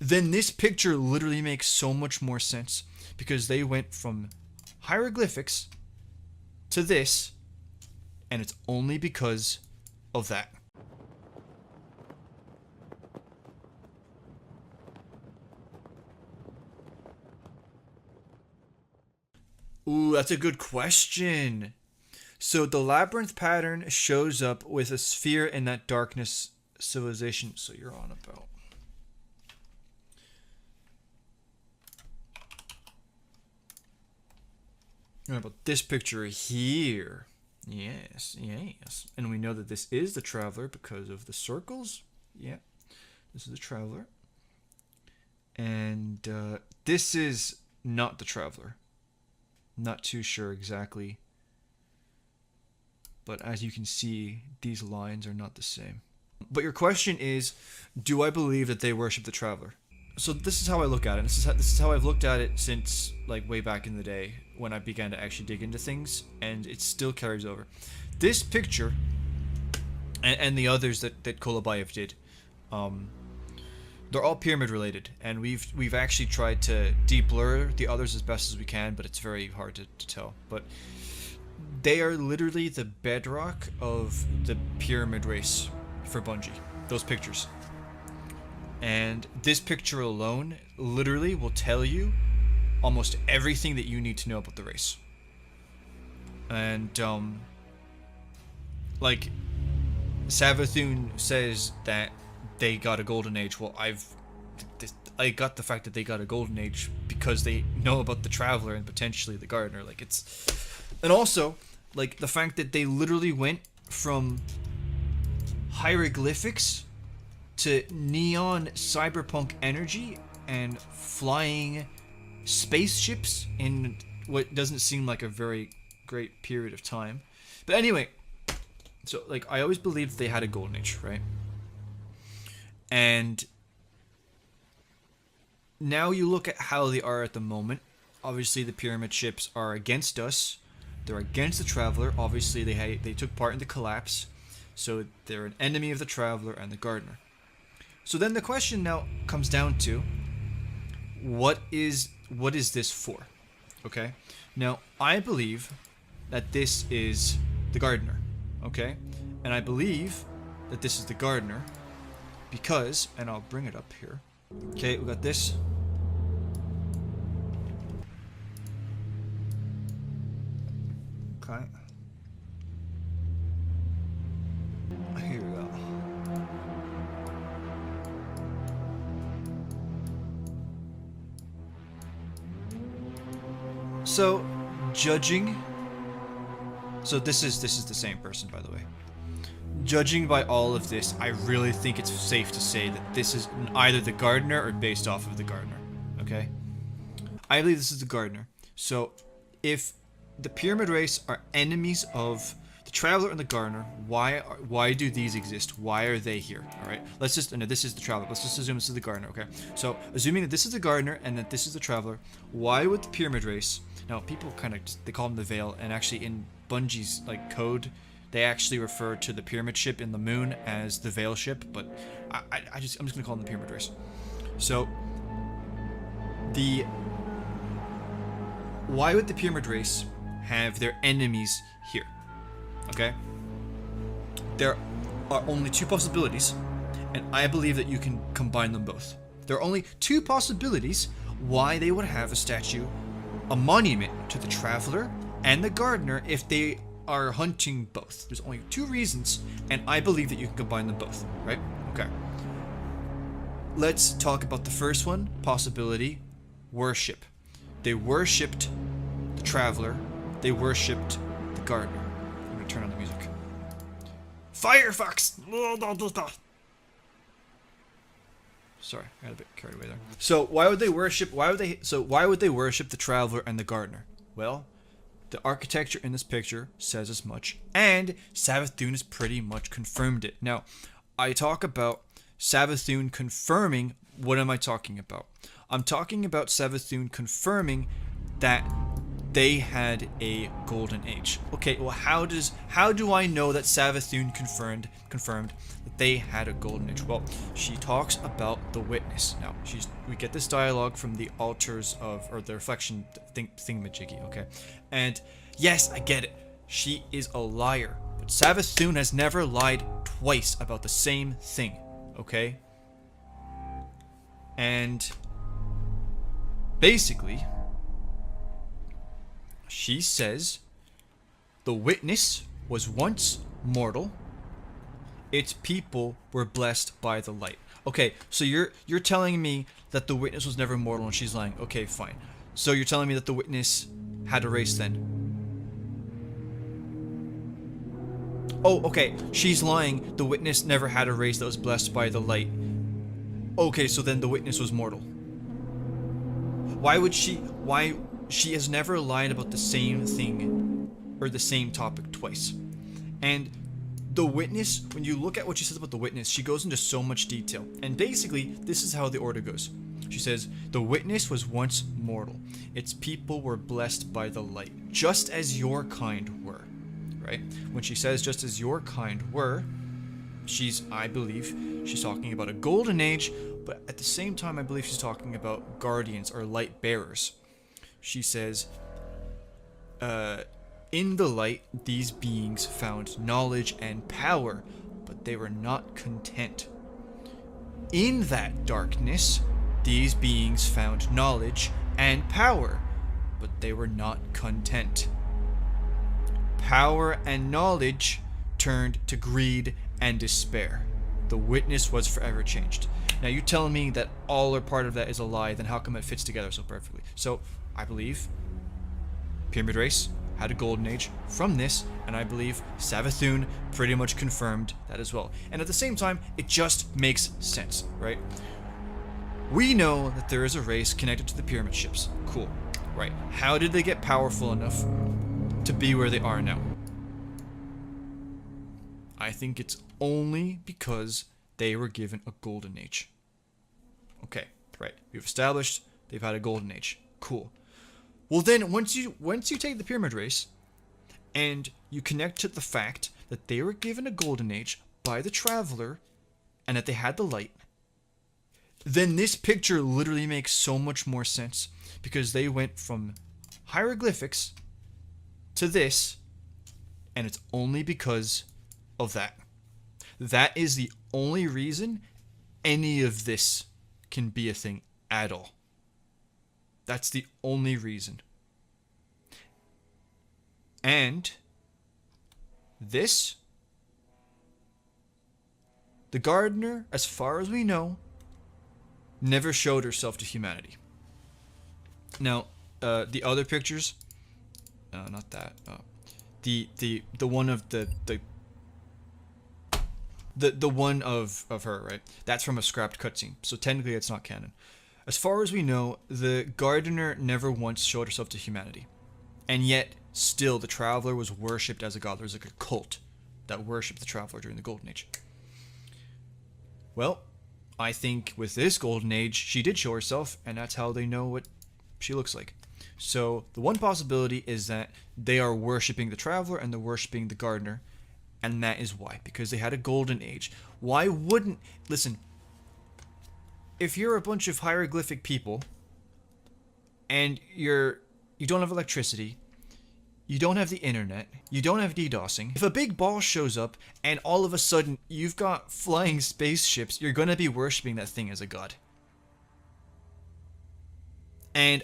then this picture literally makes so much more sense, because they went from hieroglyphics to this, and it's only because of that. Ooh, that's a good question. So the labyrinth pattern shows up with a sphere in that darkness civilization. So you're on about. You're on about this picture here. Yes, yes. And we know that this is the traveler because of the circles. Yeah, this is the traveler. And this is not the traveler. Not too sure exactly. But as you can see, these lines are not the same. But your question is, do I believe that they worship the traveler? So this is how I look at it. This is how I've looked at it since like way back in the day when I began to actually dig into things, and it still carries over. This picture and the others that Kolobayev did, they're all pyramid related, and we've actually tried to de-blur the others as best as we can, but it's very hard to tell. But they are literally the bedrock of the pyramid race for Bungie. Those pictures. And this picture alone literally will tell you almost everything that you need to know about the race. And like Savathun says that they got a golden age. Well, I got the fact that they got a golden age because they know about the traveler and potentially the gardener. Like and also like the fact that they literally went from hieroglyphics to neon cyberpunk energy and flying spaceships in what doesn't seem like a very great period of time. But anyway, so like I always believed they had a golden age, right? And now you look at how they are at the moment. Obviously the pyramid ships are against us. They're against the traveler. Obviously they took part in the collapse. So they're an enemy of the traveler and the gardener. So then the question now comes down to what is this for? Okay? Now, I believe that this is the gardener, okay? And I believe that this is the gardener because, and I'll bring it up here. Okay, we got this. Okay. Here we go. So, judging. So this is the same person, by the way. Judging by all of this, I really think it's safe to say that this is either the gardener or based off of the gardener. Okay? I believe this is the gardener. So, if the pyramid race are enemies of the traveler and the gardener, why do these exist? Why are they here? All right, let's just, no, this is the traveler. Let's just assume this is the gardener. Okay, so assuming that this is the gardener and that this is the traveler, why would the pyramid race? Now people kind of they call them the Veil, and actually in Bungie's like code, they actually refer to the pyramid ship in the moon as the Veil ship. But I'm just gonna call them the pyramid race. So why would the pyramid race have their enemies here? Okay, there are only two possibilities, and I believe that you can combine them both. There are only two possibilities why they would have a statue, a monument to the traveler and the gardener if they are hunting both. There's only two reasons, and I believe that you can combine them both, right? Okay. Let's talk about the first one, possibility, worship. They worshipped the traveler, they worshipped the gardener. Turn on the music. Firefox! Sorry, I got a bit carried away there. So why would they worship the traveler and the gardener? Well, the architecture in this picture says as much, and Savathun has pretty much confirmed it. Now, I talk about Savathun confirming. What am I talking about? I'm talking about Savathun confirming that they had a golden age. Okay, well, how do I know that Savathun confirmed that they had a golden age? Well, she talks about the witness. Now, we get this dialogue from the altars of, or the reflection thingamajiggy, okay? And yes, I get it. She is a liar. But Savathun has never lied twice about the same thing, okay? And basically, she says the witness was once mortal. Its people were blessed by the light. Okay, so you're telling me that the witness was never mortal and she's lying. Okay, fine. So you're telling me that the witness had a race then? Oh, okay. She's lying. The witness never had a race that was blessed by the light. Okay, so then the witness was mortal. Why she has never lied about the same thing or the same topic twice. And the witness, when you look at what she says about the witness, she goes into so much detail. And basically, this is how the order goes. She says, the witness was once mortal. Its people were blessed by the light, just as your kind were. Right? When she says just as your kind were, I believe she's talking about a golden age, but at the same time I believe she's talking about guardians or light bearers. She says, in the light these beings found knowledge and power, but they were not content. In that darkness these beings found knowledge and power, but they were not content. Power and knowledge turned to greed and despair. The witness was forever changed. Now you telling me that all or part of that is a lie, then how come it fits together so perfectly? So I believe Pyramid Race had a golden age from this, and I believe Savathun pretty much confirmed that as well. And at the same time, it just makes sense, right? We know that there is a race connected to the pyramid ships. Cool. Right. How did they get powerful enough to be where they are now? I think it's only because they were given a golden age. Okay, right. We've established they've had a golden age. Cool. Well then, once you take the pyramid race and you connect to the fact that they were given a golden age by the traveler and that they had the light, then this picture literally makes so much more sense, because they went from hieroglyphics to this, and it's only because of that. That is the only reason any of this can be a thing at all. That's the only reason. And this, the gardener, as far as we know, never showed herself to humanity. Now, the other pictures, not that. The one of the one of her, right? That's from a scrapped cutscene, so technically it's not canon. As far as we know, the gardener never once showed herself to humanity, and yet still the traveler was worshipped as a god. There was like a cult that worshipped the traveler during the Golden Age. Well, I think with this Golden Age, she did show herself, and that's how they know what she looks like. So the one possibility is that they are worshipping the traveler and they're worshipping the gardener, and that is why, because they had a Golden Age. Why wouldn't... Listen, if you're a bunch of hieroglyphic people and you don't have electricity, you don't have the internet, you don't have DDoSing, if a big boss shows up and all of a sudden you've got flying spaceships, you're going to be worshipping that thing as a god. And,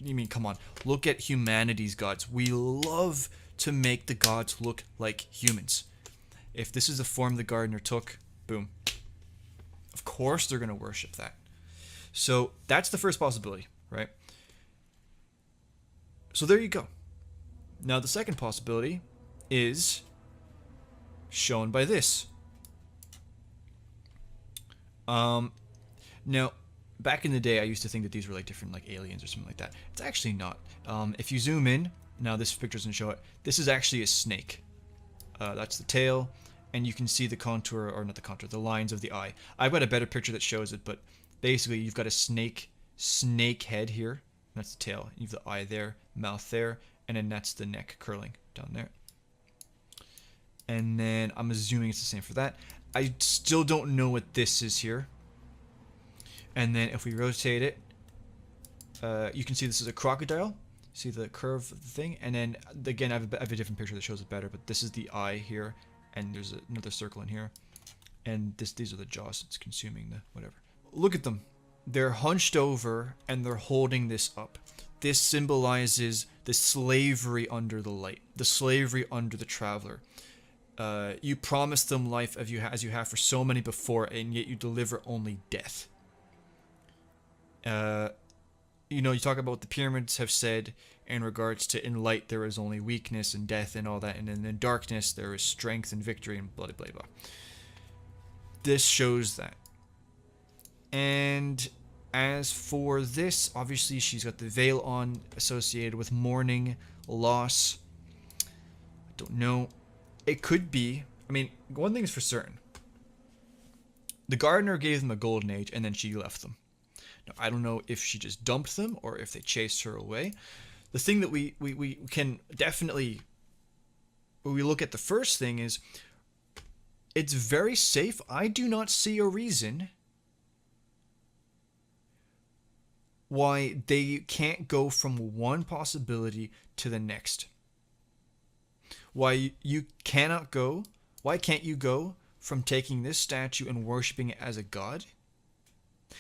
I mean, come on, look at humanity's gods. We love to make the gods look like humans. If this is the form the gardener took, boom. Of course they're going to worship that. So that's the first possibility, right? So there you go. Now the second possibility is shown by this. Now, back in the day, I used to think that these were like different, like aliens or something like that. It's actually not. If you zoom in, now this picture doesn't show it. This is actually a snake. That's the tail, and you can see the contour, or not the contour, the lines of the eye. I've got a better picture that shows it, but basically you've got a snake head here, That's the tail. You have the eye there, mouth there, and then that's the neck curling down there. And then I'm assuming it's the same for that. I still don't know what this is here. And then if we rotate it, you can see this is a crocodile. See the curve of the thing? And then, again, I have a different picture that shows it better, but this is the eye here, and there's another circle in here. And these are the jaws. It's consuming the whatever. Look at them. They're hunched over, and they're holding this up. This symbolizes the slavery under the light, the slavery under the traveler. You promise them life as you have for so many before, and yet you deliver only death. You know, you talk about what the pyramids have said in regards to in light there is only weakness and death and all that, and then in darkness there is strength and victory and blah blah blah. This shows that. And as for this, obviously she's got the veil on, associated with mourning, loss. I don't know. It could be. I mean, one thing is for certain. The gardener gave them a golden age, and then she left them. Now, I don't know if she just dumped them or if they chased her away. The thing that we can definitely, when we look at the first thing, is it's very safe. I do not see a reason why they can't go from one possibility to the next. Why you cannot go? Why can't you go from taking this statue and worshiping it as a god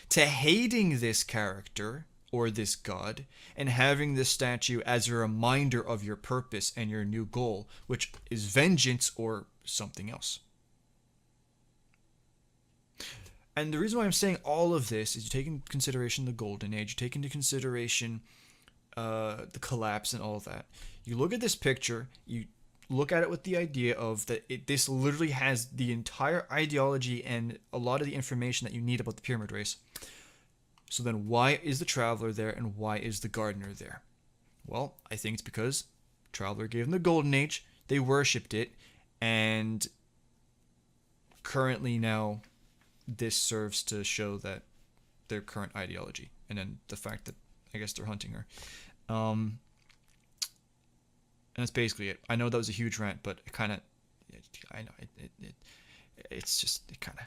to hating this character or this god and having this statue as a reminder of your purpose and your new goal, which is vengeance or something else? And the reason why I'm saying all of this is you take into consideration the Golden Age, you take into consideration the collapse and all of that. You look at this picture, you look at it with the idea of that this literally has the entire ideology and a lot of the information that you need about the pyramid race. So then why is the traveler there and why is the gardener there? Well, I think it's because traveler gave them the Golden Age, they worshipped it, and currently now this serves to show that their current ideology, and then the fact that I guess they're hunting her. And that's basically it. I know that was a huge rant, but it kind of, I know it's just, it kind of,